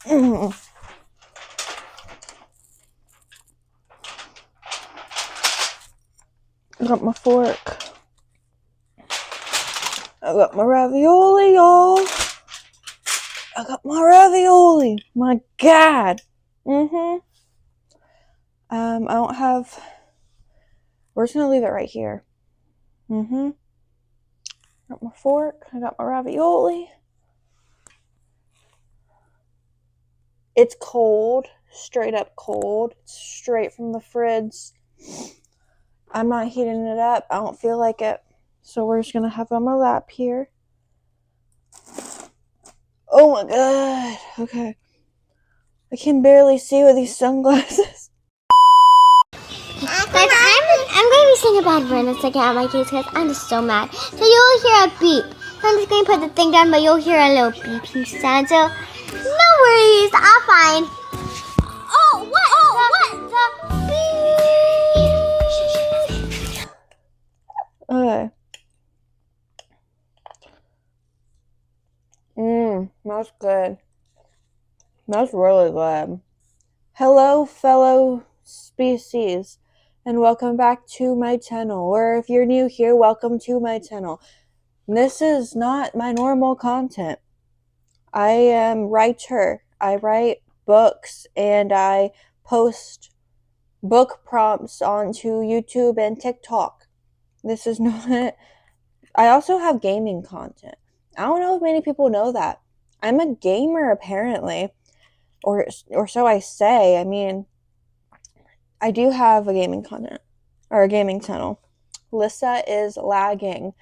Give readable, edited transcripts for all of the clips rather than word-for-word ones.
I got my fork. I got my ravioli, y'all. I got my ravioli. My God. I don't have... We're just going to leave it right here. Got my fork. I got my ravioli. It's cold. Straight up cold. It's straight from the fridge. I'm not heating it up. I don't feel like it. So we're just going to have it on my lap here. Oh my God. Okay. I can barely see with these sunglasses. Guys, I'm going to be saying a bad word in a second on my case because I'm just so mad. So you'll hear a beep. So I'm just going to put the thing down, but you'll hear a little beeping sound. So no worries, I'm fine. Oh, what? Okay. That's good. That's really good. Hello, fellow species, and welcome back to my channel. Or if you're new here, welcome to my channel. This is not my normal content. I am writer. I write books and I post book prompts onto YouTube and TikTok. This is not... I also have gaming content. I don't know if many people know that. I'm a gamer, apparently. Or so I say. I mean, I do have a gaming content. Or a gaming channel. Lissa is lagging.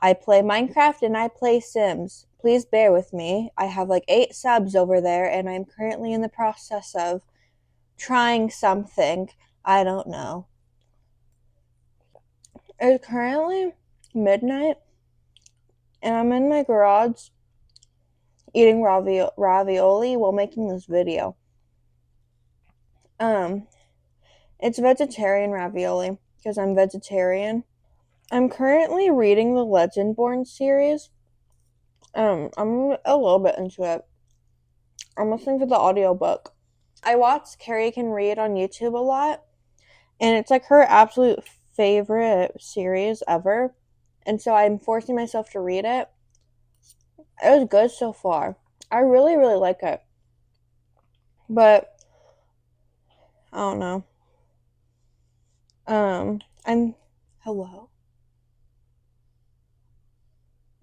I play Minecraft and I play Sims. Please bear with me. I have like 8 subs over there and I'm currently in the process of trying something. I don't know. It's currently midnight and I'm in my garage eating ravioli while making this video. It's vegetarian ravioli because I'm vegetarian. I'm currently reading the Legendborn series. I'm a little bit into it. I'm listening to the audiobook. I watch Carrie Can Read on YouTube a lot, and it's like her absolute favorite series ever. And so I'm forcing myself to read it. It was good so far. I really, really like it. But I don't know. Hello?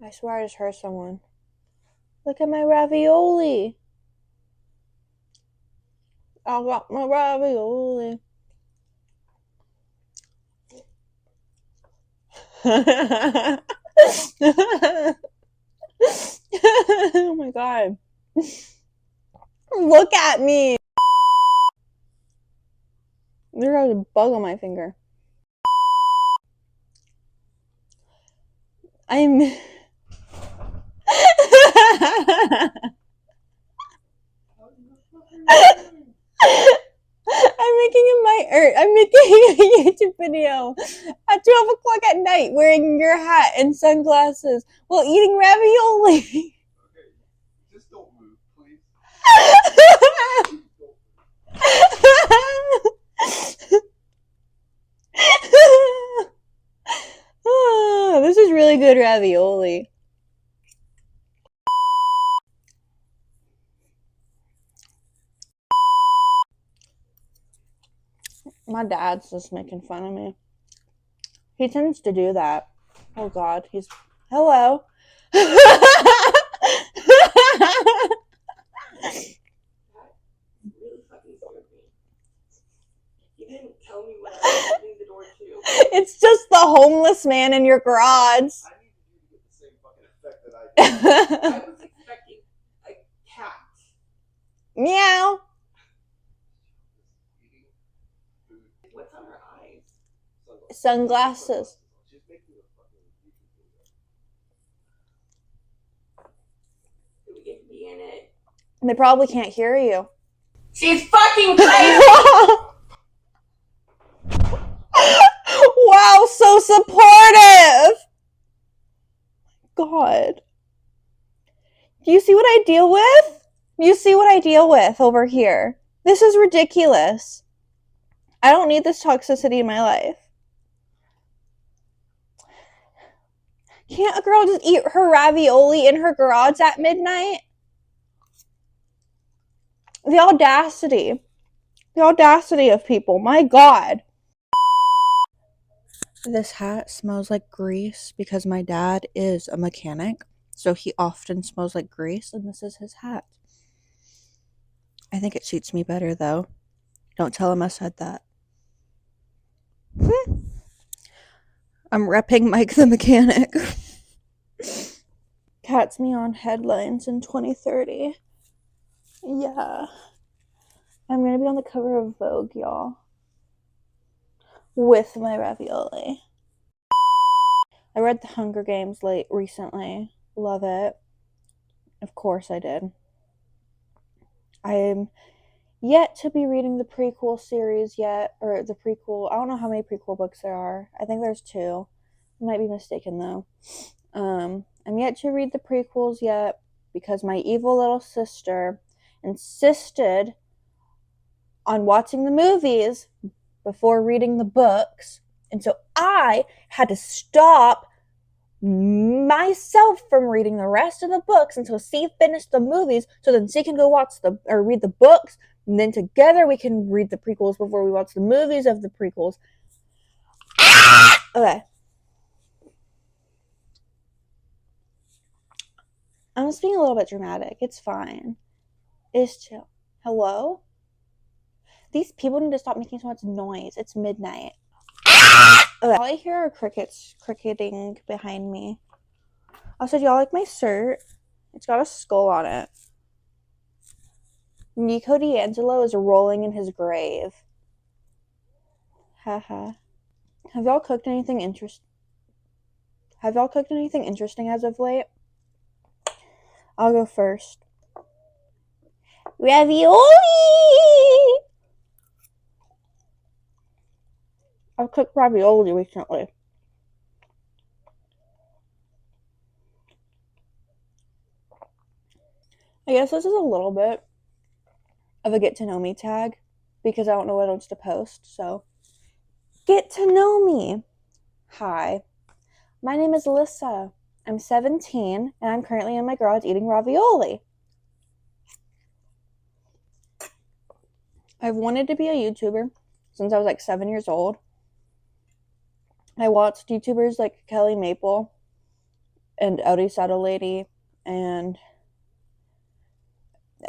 I swear I just heard someone. Look at my ravioli. I got my ravioli. Oh my God. Look at me. There's a bug on my finger. I'm I'm making a YouTube video at 12 o'clock at night wearing your hat and sunglasses while eating ravioli. Okay, just don't move, please. This is really good ravioli. My dad's just making fun of me. He tends to do that. Oh God, he's... Hello. It's just the homeless man in your garage. I needed you to get the same fucking effect that I did. I was expecting a cat. Meow. What's on her eyes? Sunglasses. Do we get to be in it? They probably can't hear you. She's fucking crazy! Wow, so supportive! God. Do you see what I deal with? You see what I deal with over here. This is ridiculous. I don't need this toxicity in my life. Can't a girl just eat her ravioli in her garage at midnight? The audacity. The audacity of people. My God. This hat smells like grease because my dad is a mechanic, so he often smells like grease, and this is his hat. I think it suits me better, though. Don't tell him I said that. I'm repping Mike the mechanic. Cat's me on headlines in 2030. Yeah. I'm gonna be on the cover of Vogue, y'all. With my ravioli. I read The Hunger Games recently. Love it. Of course I did. I'm yet to be reading the prequel series yet, or the prequel. I don't know how many prequel books there are. I think there's 2. I might be mistaken though. I'm yet to read the prequels yet because my evil little sister insisted on watching the movies before reading the books. And so I had to stop myself from reading the rest of the books until she finished the movies, so then she can go read the books, and then together we can read the prequels before we watch the movies of the prequels. Okay. I'm just being a little bit dramatic. It's fine. It's chill. Hello? These people need to stop making so much noise. It's midnight. Okay. All I hear are crickets cricketing behind me. Also, do y'all like my shirt? It's got a skull on it. Nico D'Angelo is rolling in his grave. Haha. Have y'all cooked anything interesting as of late? I'll go first. Ravioli! I've cooked ravioli recently. I guess this is a little bit of a get to know me tag because I don't know what else to post. So, get to know me. Hi, my name is Alyssa. I'm 17 and I'm currently in my garage eating ravioli. I've wanted to be a YouTuber since I was like 7 years old. I watched YouTubers like Kelly Maple and Odie Saddle Lady and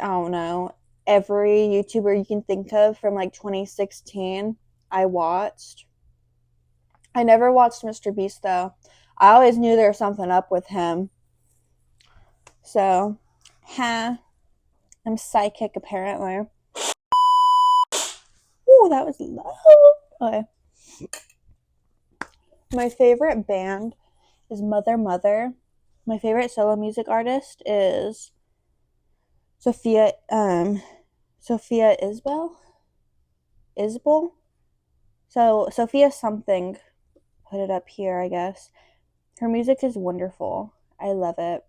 I don't know, every YouTuber you can think of from like 2016 I watched. I never watched Mr. Beast though. I always knew there was something up with him. So, I'm psychic apparently. Ooh, that was low. Okay. My favorite band is Mother Mother. My favorite solo music artist is Sophia Isbell. So Sophia something put it up here, I guess. Her music is wonderful. I love it.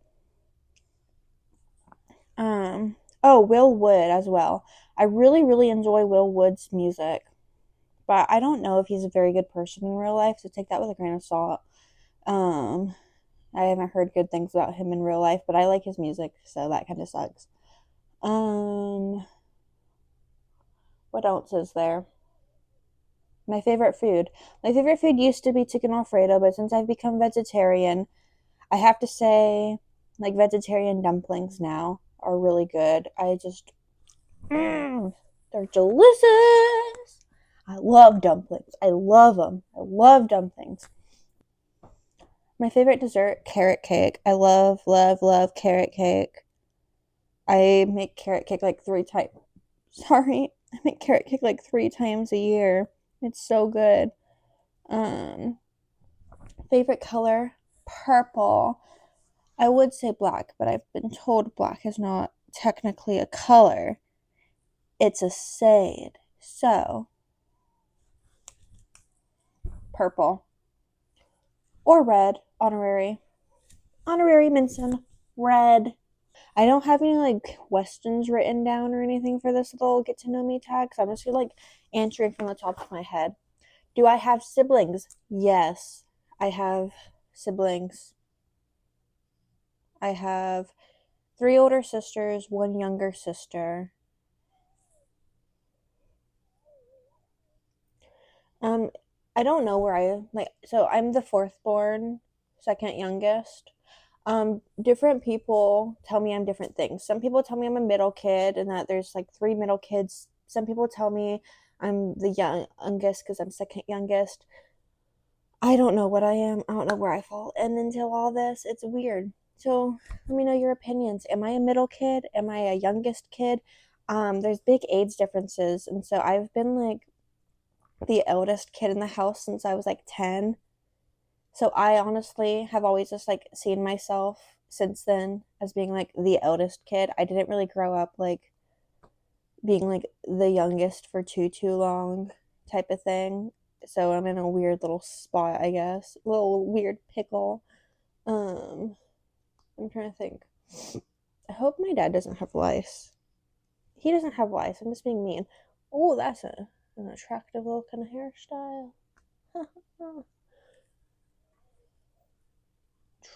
Will Wood as well. I really, really enjoy Will Wood's music. But I don't know if he's a very good person in real life, so take that with a grain of salt. I haven't heard good things about him in real life, but I like his music, so that kind of sucks. What else is there? My favorite food. My favorite food used to be chicken Alfredo, but since I've become vegetarian, I have to say, like, vegetarian dumplings now are really good. They're delicious. I love dumplings. I love them. I love dumplings. My favorite dessert, carrot cake. I love, love, love carrot cake. I make carrot cake like 3 times. Sorry. I make carrot cake like 3 times a year. It's so good. Favorite color, purple. I would say black, but I've been told black is not technically a color. It's a shade. So, purple. Or red, honorary. Honorary mention, red. I don't have any like questions written down or anything for this little get to know me tag, so I'm just like answering from the top of my head. Do I have siblings? Yes, I have siblings. I have 3 older sisters, 1 younger sister. I don't know where I like. So I'm the 4th born, second youngest. Different people tell me I'm different things. Some people tell me I'm a middle kid and that there's like 3 middle kids. Some people tell me I'm the youngest because I'm second youngest. I don't know what I am. I don't know where I fall. And until all this, it's weird. So let me know your opinions. Am I a middle kid? Am I a youngest kid? There's big age differences, and so I've been like the eldest kid in the house since I was like 10. So I honestly have always just like seen myself since then as being like the eldest kid. I didn't really grow up like being like the youngest for too long type of thing. So I'm in a weird little spot, I guess. A little weird pickle. I'm trying to think. I hope my dad doesn't have lice. He doesn't have lice. I'm just being mean. Oh, that's an attractive little kind of hairstyle.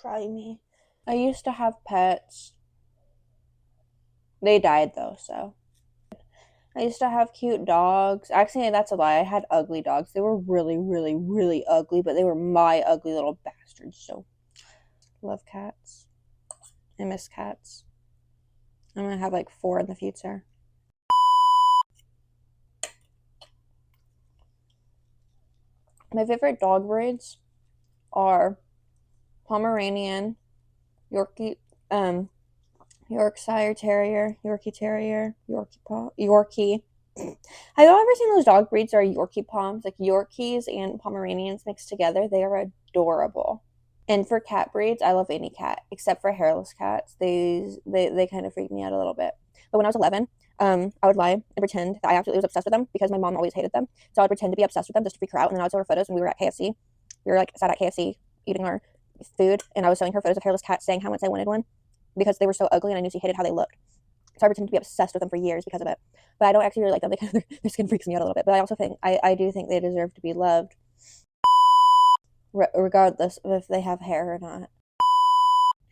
Try me. I used to have pets. They died though, so. I used to have cute dogs. Actually, that's a lie. I had ugly dogs. They were really, really, really ugly, but they were my ugly little bastards, so. Love cats. I miss cats. I'm gonna have like 4 in the future. My favorite dog breeds are Pomeranian, Yorkie, Yorkshire Terrier, Yorkie Terrier, Yorkie. Have you ever seen those dog breeds that are Yorkie Poms? Like Yorkies and Pomeranians mixed together. They are adorable. And for cat breeds, I love any cat except for hairless cats. They kind of freak me out a little bit. But when I was 11, I would lie and pretend that I absolutely was obsessed with them because my mom always hated them. So I would pretend to be obsessed with them just to freak her out. And then I would show her photos when we were at KFC. We were like sat at KFC eating our food, and I was showing her photos of hairless cats, saying how much I wanted one because they were so ugly, and I knew she hated how they looked. So I pretended to be obsessed with them for years because of it. But I don't actually really like them because their skin freaks me out a little bit. But I also think I do think they deserve to be loved, regardless of if they have hair or not.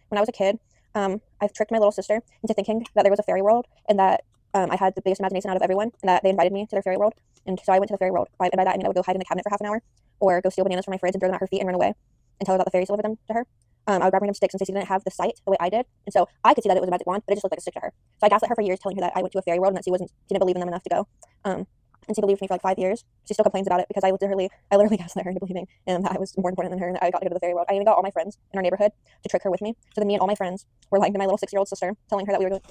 When I was a kid, I've tricked my little sister into thinking that there was a fairy world and that I had the biggest imagination out of everyone and that they invited me to their fairy world. And so I went to the fairy world. And by that, I mean I would go hide in the cabinet for half an hour or go steal bananas from my fridge and throw them at her feet and run away and tell her that the fairies delivered them to her. I would grab random sticks and say she didn't have the sight the way I did. And so I could see that it was a magic wand, but it just looked like a stick to her. So I gaslit her for years, telling her that I went to a fairy world and that she didn't believe in them enough to go. And she believed me for like 5 years. She still complains about it because I literally gaslit her into believing that I was more important than her and that I got to go to the fairy world. I even got all my friends in our neighborhood to trick her with me. So then me and all my friends were lying to my little 6-year-old sister, telling her that we were going.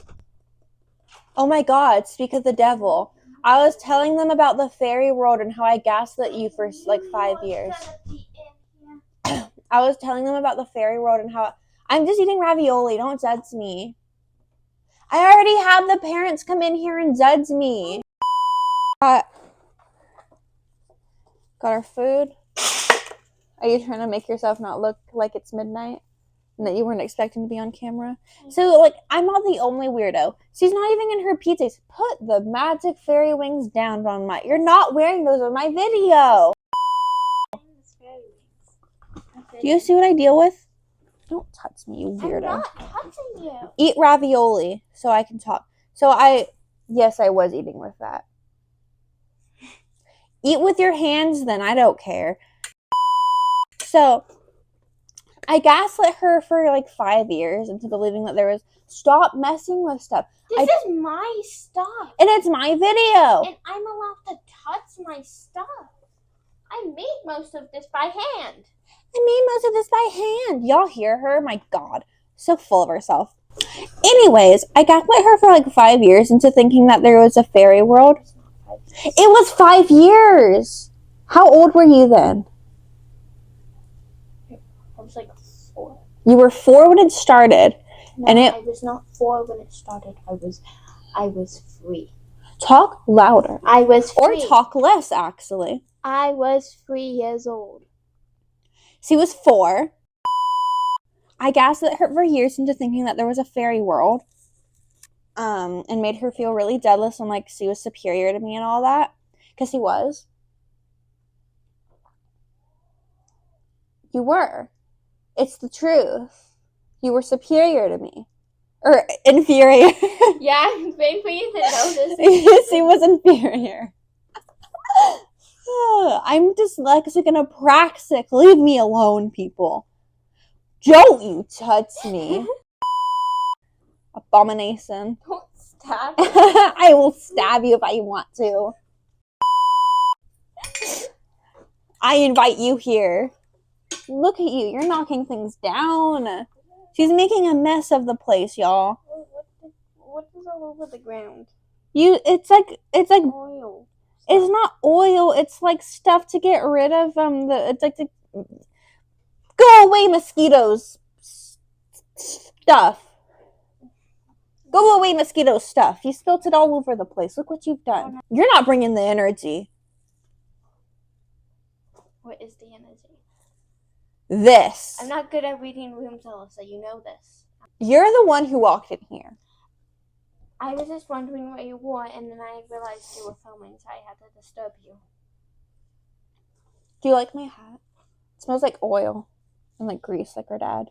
Oh my God! Speak of the devil. I was telling them about the fairy world and how I gaslit you for like 5 years. I was telling them about the fairy world and how I'm just eating ravioli. Don't judge me. I already had the parents come in here and judge me. Got our food. Are you trying to make yourself not look like it's midnight and that you weren't expecting to be on camera? So, like, I'm not the only weirdo. She's not even in her PJs. Put the magic fairy wings down on my. You're not wearing those on my video. Do you see what I deal with? Don't touch me, you weirdo. I'm not touching you. Eat ravioli so I can talk. Yes, I was eating with that. Eat with your hands then, I don't care. So, I gaslit her for like 5 years into believing that there was, stop messing with stuff. This is my stuff. And it's my video. And I'm allowed to touch my stuff. I made most of this by hand. Y'all hear her? My God. So full of herself. Anyways, I gaslit her for like 5 years into thinking that there was a fairy world. It was 5 years. How old were you then? I was like 4. You were 4 when it started. No, and I was not 4 when it started. I was 3. Talk louder. I was 3. Or talk less, actually. I was 3 years old. She was 4. I gaslit her for years into thinking that there was a fairy world. and made her feel really jealous and like she was superior to me and all that, because he was. You were. It's the truth. You were superior to me. Or inferior. Yeah, I'm waiting for you to notice. She was inferior. I'm dyslexic and apraxic. Leave me alone, people. Don't you touch me. Abomination. Don't stab. I will stab you if I want to. I invite you here. Look at you. You're knocking things down. She's making a mess of the place, y'all. What is all over the ground? It's like Oil. it's not oil. It's like stuff to get rid of it's like the go away mosquitoes stuff. Go away mosquito stuff. You spilt it all over the place. Look what you've done. You're not bringing the energy. What is the energy? This. I'm not good at reading rooms, Alyssa. You know this. You're the one who walked in here. I was just wondering what you wore, and then I realized you were filming, so I had to disturb you. Do you like my hat? It smells like oil and like grease, like our dad.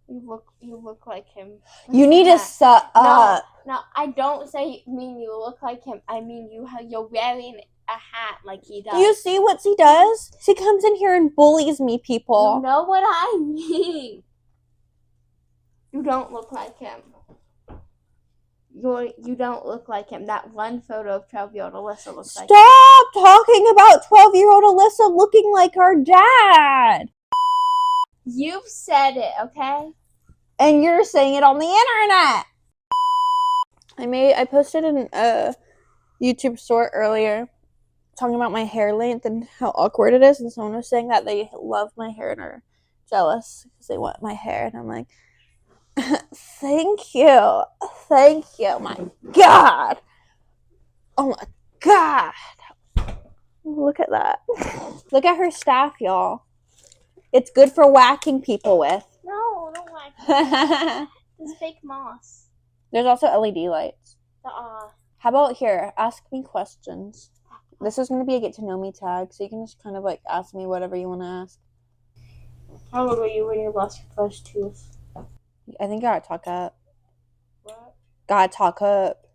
You look like him. You need to shut up. No, I don't mean you look like him. I mean you're wearing a hat like he does. Do you see what she does? She comes in here and bullies me, people. You know what I mean. You don't look like him. You don't look like him. That one photo of 12-year-old Alyssa looks like him. Stop talking about 12-year-old Alyssa looking like our dad. You've said it, okay? And you're saying it on the internet. I posted a YouTube short earlier talking about my hair length and how awkward it is, and someone was saying that they love my hair and are jealous because they want my hair, and I'm like, thank you, my God, oh my God, look at that, look at her staff, y'all. It's good for whacking people with. No, don't whack. It's fake moss. There's also LED lights. How about here, ask me questions. This is going to be a get to know me tag, so you can just kind of like ask me whatever you want to ask. How old were you when you lost your first tooth? I think I gotta talk up. What? Gotta talk up.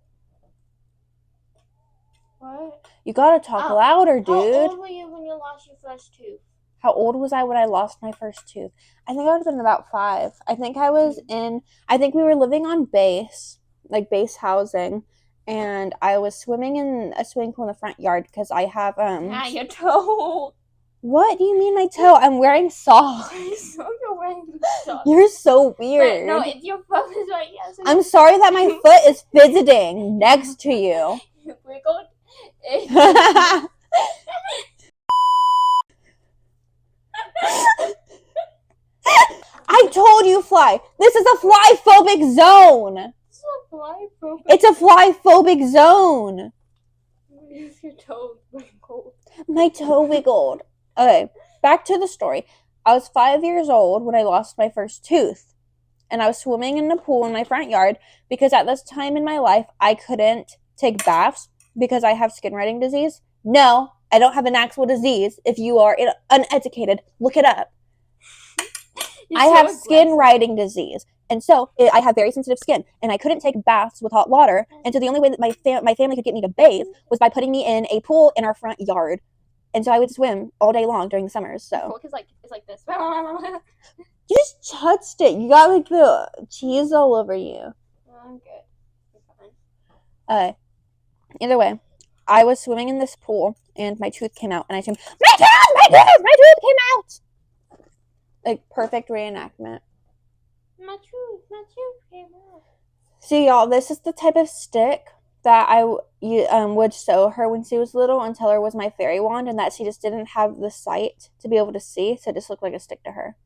What? You gotta talk louder, dude. How old were you when you lost your first tooth? How old was I when I lost my first tooth? I think I would have been about 5. I think we were living on base, like base housing. And I was swimming in a swimming pool in the front yard because I have your toe. What do you mean my toe? I'm wearing socks. So you're wearing socks. You're so weird. No, it's your foot is right here. So I'm sorry that my foot is fidgeting next to you. You wiggled. I told you, fly. This is a fly-phobic zone. It's a fly-phobic zone. Your toe wiggled. My toe wiggled. Okay, back to the story. I was 5 years old when I lost my first tooth. And I was swimming in the pool in my front yard because at this time in my life, I couldn't take baths because I have skin writing disease. No, I don't have an actual disease. If you are uneducated, look it up. I have skin writing disease. And so I have very sensitive skin, and I couldn't take baths with hot water. And so the only way that my family could get me to bathe was by putting me in a pool in our front yard. And so I would swim all day long during the summers. So it's like this. You just touched it. You got like the cheese all over you. I'm good. I'm fine. Either way, I was swimming in this pool, and my tooth came out, and I screamed, my tooth came out! Like, perfect reenactment. My tooth came out. See, y'all, this is the type of stick that I would show her when she was little and tell her was my fairy wand, and that she just didn't have the sight to be able to see, so it just looked like a stick to her.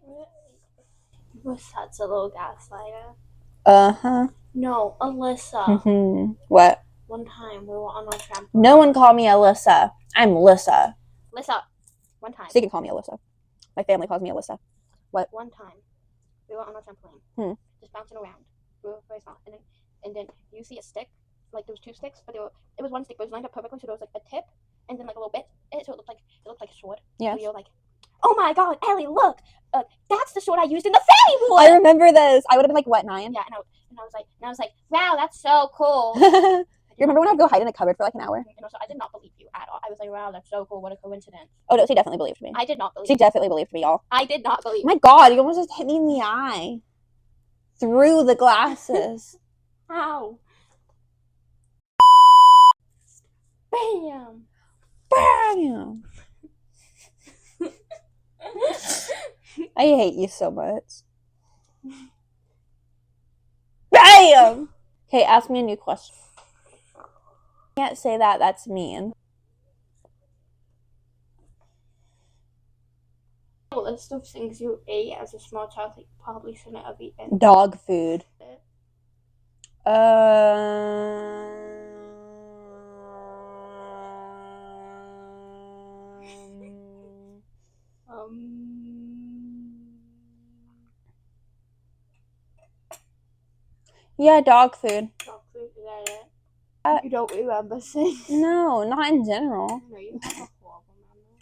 You were such a little gaslighter. Uh-huh. No, Alyssa. Mm-hmm. What? One time we were on our trampoline. No one called me Alyssa. I'm Lissa. Alyssa. One time. So you can call me Alyssa. My family calls me Alyssa. What? One time we were on our trampoline. Just bouncing around. very small. And then you see a stick, like there was 2 sticks, but it was 1 stick, but it was lined up perfectly, so there was like a tip and then like a little bit, so it looked like a sword. Yes. So you're like, oh my god, Ellie, look, that's the sword I used in the Fanny Boy. I remember this. I would have been like, what, 9? Yeah, and I was like, wow, that's so cool. You remember when I'd go hide in a cupboard for like an hour? And also, I did not believe you at all. I was like, wow, that's so cool. What a coincidence. Oh no, she definitely believed me. I did not believe She definitely believed me, y'all. I did not believe My God, you almost just hit me in the eye. Through the glasses. How? Bam! Bam! I hate you so much. Bam! Okay, ask me a new question. Can't say that, that's mean. A list of things you ate as a small child that you probably shouldn't have eaten. Dog food. Yeah, dog food. Dog food, is that it? You don't remember saying? No, not in general. No, you have a horrible memory.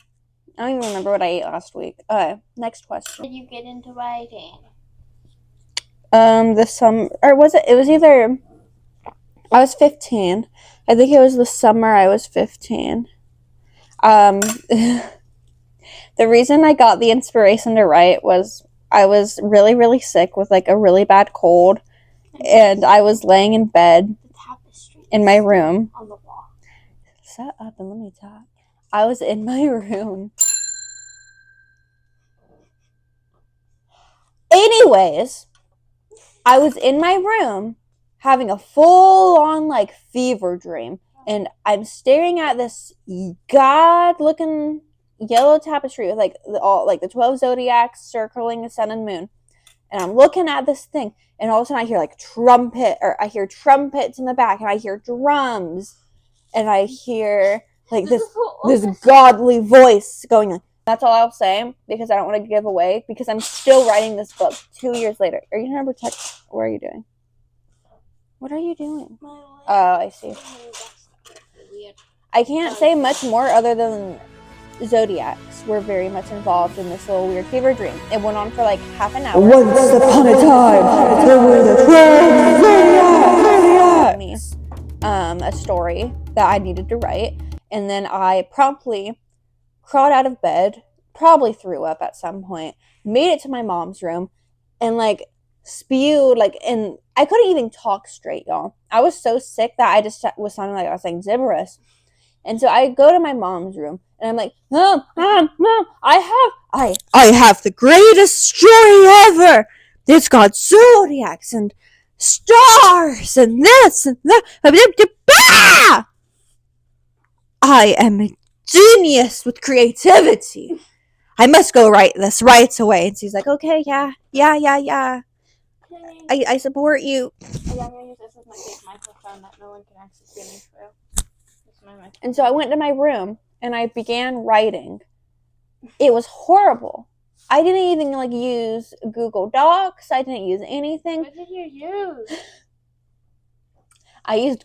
I don't even remember what I ate last week. Okay, next question. Did you get into writing? The summer, or was it? It was either. I was 15. I think it was the summer I was 15. The reason I got the inspiration to write was I was really, really sick with like a really bad cold, and I was laying in bed in my room. On the wall. Shut up and let me talk. I was in my room. Anyways, I was in my room having a full-on like fever dream, and I'm staring at this god-looking yellow tapestry with like the 12 zodiacs circling the sun and moon, and I'm looking at this thing, and all of a sudden I hear like I hear trumpets in the back, and I hear drums, and I hear like this godly voice going on. That's all I'll say, because I don't want to give away, because I'm still writing this book 2 years later. Are you going to protect? What are you doing? What are you doing? Oh, I see. I can't say much more other than zodiacs were very much involved in this little weird fever dream. It went on for like half an hour. Once upon a time, there were the 12 zodiacs. A story that I needed to write, and then I promptly crawled out of bed, probably threw up at some point, made it to my mom's room, and like spewed and I couldn't even talk straight, y'all. I was so sick that I just was sounding like I was saying gibberish. And so I go to my mom's room and I'm like, Mom, I have the greatest story ever. It's got zodiacs and stars and this and that. I am a genius with creativity. I must go write this right away. And she's like, okay, yeah. I support you. Yeah, I'm gonna use this as my big microphone that no one can actually see me through. And so I went to my room and I began writing. It was horrible. I didn't even use Google Docs. I didn't use anything. What did you use? I used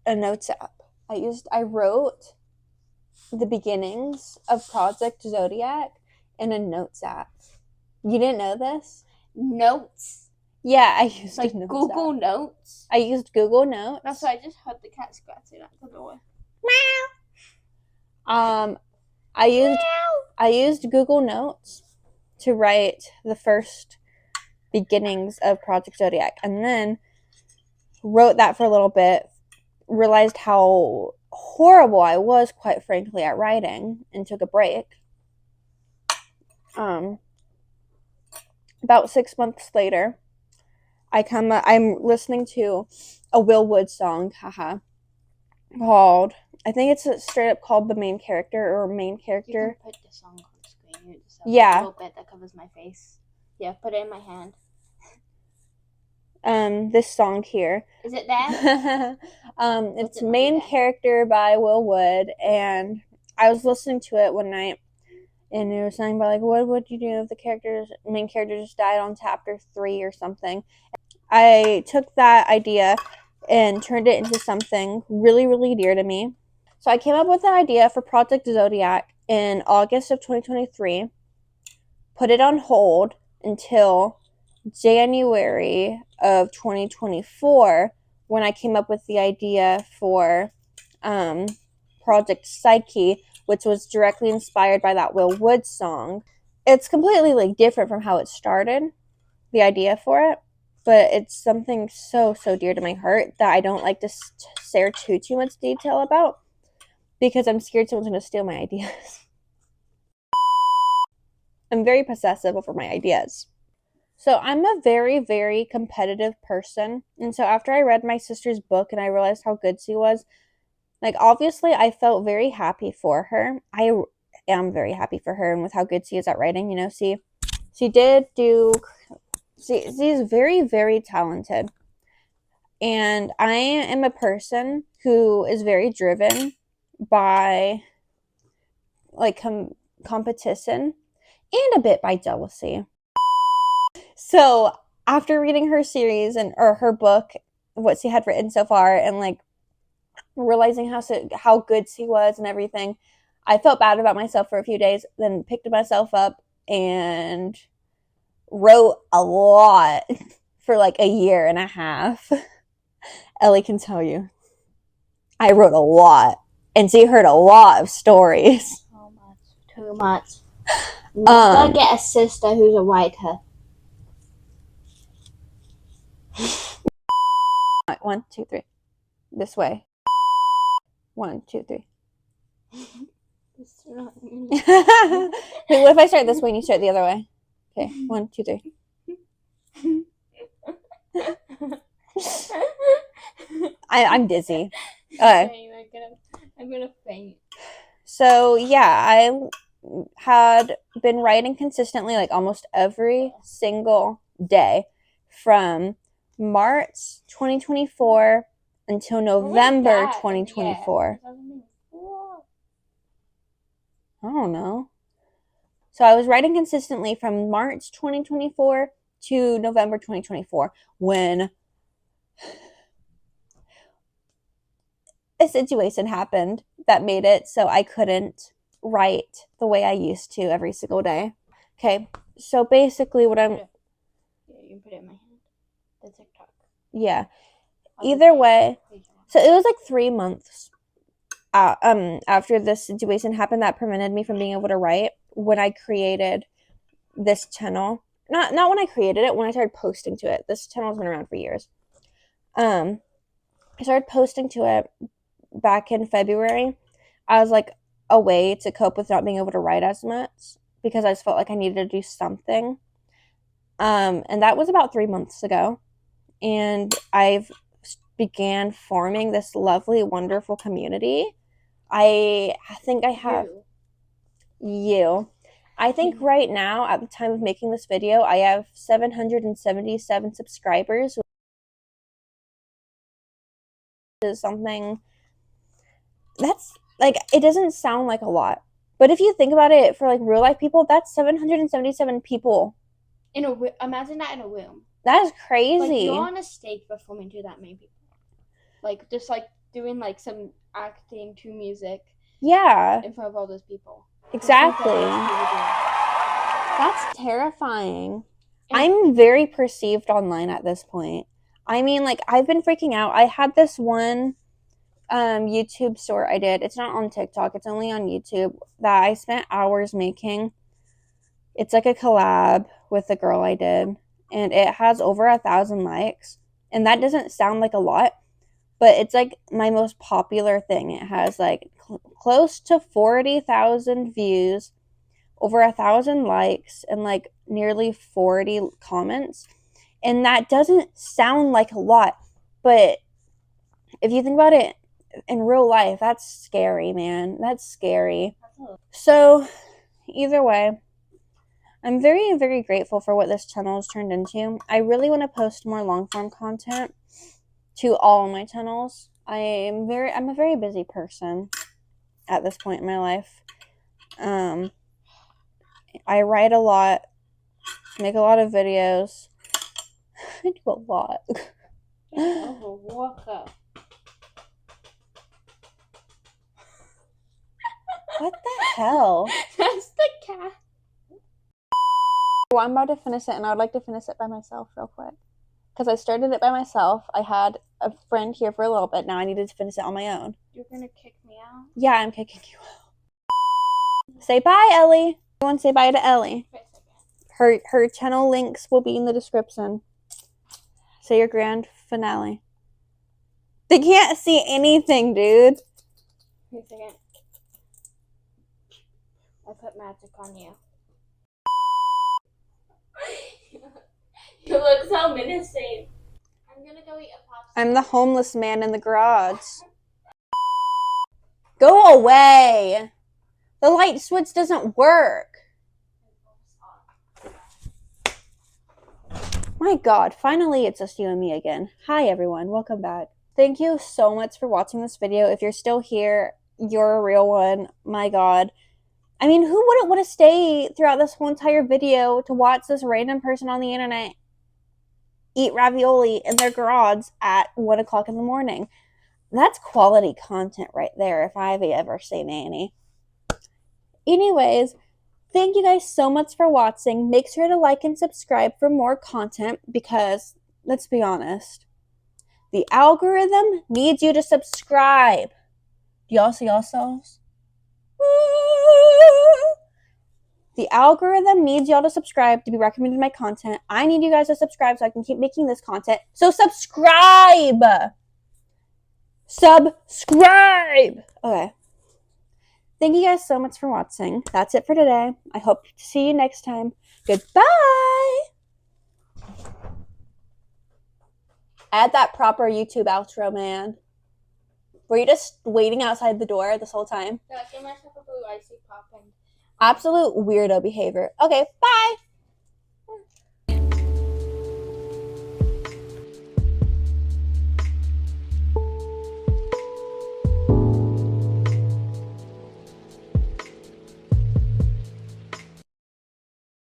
a notes app. I wrote the beginnings of Project Zodiac in a notes app. You didn't know this? Notes. Yeah, I used Google Notes. I used Google Notes. That's why I just heard the cat scratching at the door. I used Google Notes to write the first beginnings of Project Zodiac, and then wrote that for a little bit, realized how horrible I was, quite frankly, at writing, and took a break. About 6 months later, I'm listening to a Will Wood song, called, I think it's straight up called The Main Character, or Main Character. You can put the song on the screen. Yeah. A little bit that covers my face. Yeah, put it in my hand. This song here. Is it there? It's Main Character by Will Wood, and I was listening to it one night, and it was saying about what would you do if the main character just died on chapter 3 or something. I took that idea and turned it into something really, really dear to me. So I came up with an idea for Project Zodiac in August of 2023, put it on hold until January of 2024 when I came up with the idea for Project Psyche, which was directly inspired by that Will Wood song. It's completely like different from how it started, the idea for it, but it's something so dear to my heart that I don't like to share too much detail about because I'm scared someone's going to steal my ideas. I'm very possessive over my ideas. So I'm a very competitive person. And so after I read my sister's book and I realized how good she was, like obviously I felt very happy for her. I am very happy for her and with how good she is at writing, you know, she's very talented. And I am a person who is very driven by like competition and a bit by jealousy. So after reading her series or her book, what she had written so far, and like realizing how good she was and everything, I felt bad about myself for a few days. Then picked myself up and wrote a lot for like a year and a half. Ellie can tell you, I wrote a lot, and she heard a lot of stories. So much. Too much. Never get a sister who's a writer. 1, 2, 3. This way. 1, 2, 3. Wait, what if I start this way and you start the other way? Okay, 1, 2, 3. I'm dizzy. Okay. I'm gonna faint. So yeah, I had been writing consistently like almost every single day from March 2024 until November 2024. I don't know. So I was writing consistently from March 2024 to November 2024 when a situation happened that made it so I couldn't write the way I used to every single day. Okay, so basically what I'm... Yeah, you can put it in my hand. The TikTok. Yeah. Either way, so it was like 3 months after this situation happened that prevented me from being able to write when I created this channel. Not when I created it, when I started posting to it. This channel has been around for years. I started posting to it back in February. I was like a way to cope with not being able to write as much because I just felt like I needed to do something. And that was about 3 months ago. And I've began forming this lovely, wonderful community. I think I have you. I think right now, at the time of making this video, I have 777 subscribers, which is something that's like, it doesn't sound like a lot. But if you think about it, for like real life people, that's 777 people. Imagine that in a room. That is crazy. Like you're on a stage performing to that many people. Like just like doing like some acting to music. Yeah. In front of all those people. Exactly. That's terrifying. I'm very perceived online at this point. I mean, like, I've been freaking out. I had this one YouTube short I did. It's not on TikTok. It's only on YouTube that I spent hours making. It's like a collab with the girl I did, and it has over 1,000 likes. And that doesn't sound like a lot, but it's like my most popular thing. It has like close to 40,000 views, over 1,000 likes, and like nearly 40 comments. And that doesn't sound like a lot, but if you think about it in real life, that's scary, man. That's scary. So either way, I'm very grateful for what this channel has turned into. I really want to post more long form content to all my channels. I'm a very busy person at this point in my life. I write a lot, make a lot of videos, I do a lot. Oh, Walker. What the hell? That's the cat. Well, I'm about to finish it, and I would like to finish it by myself real quick. Because I started it by myself. I had a friend here for a little bit. Now I needed to finish it on my own. You're gonna kick me out? Yeah, I'm kicking you out. Say bye, Ellie. Everyone say bye to Ellie. Wait a second. Her channel links will be in the description. Say your grand finale. They can't see anything, dude. Wait a second. I put magic on you. You look so menacing. I'm gonna go eat a pop. I'm the homeless man in the garage. Go away. The light switch doesn't work. My God, finally it's just you and me again. Hi everyone, welcome back. Thank you so much for watching this video. If you're still here, you're a real one. My God. I mean, who wouldn't want to stay throughout this whole entire video to watch this random person on the internet eat ravioli in their garage at 1 o'clock in the morning? That's quality content right there, if I've ever seen any. Anyways, thank you guys so much for watching. Make sure to like and subscribe for more content because, let's be honest, the algorithm needs you to subscribe. Do y'all see yourselves? The algorithm needs y'all to subscribe to be recommended my content. I need you guys to subscribe so I can keep making this content. So subscribe! Subscribe! Okay. Thank you guys so much for watching. That's it for today. I hope to see you next time. Goodbye! Add that proper YouTube outro, man. Were you just waiting outside the door this whole time? Yeah, give myself a blue icy pop and Absolute weirdo behavior. Okay, bye!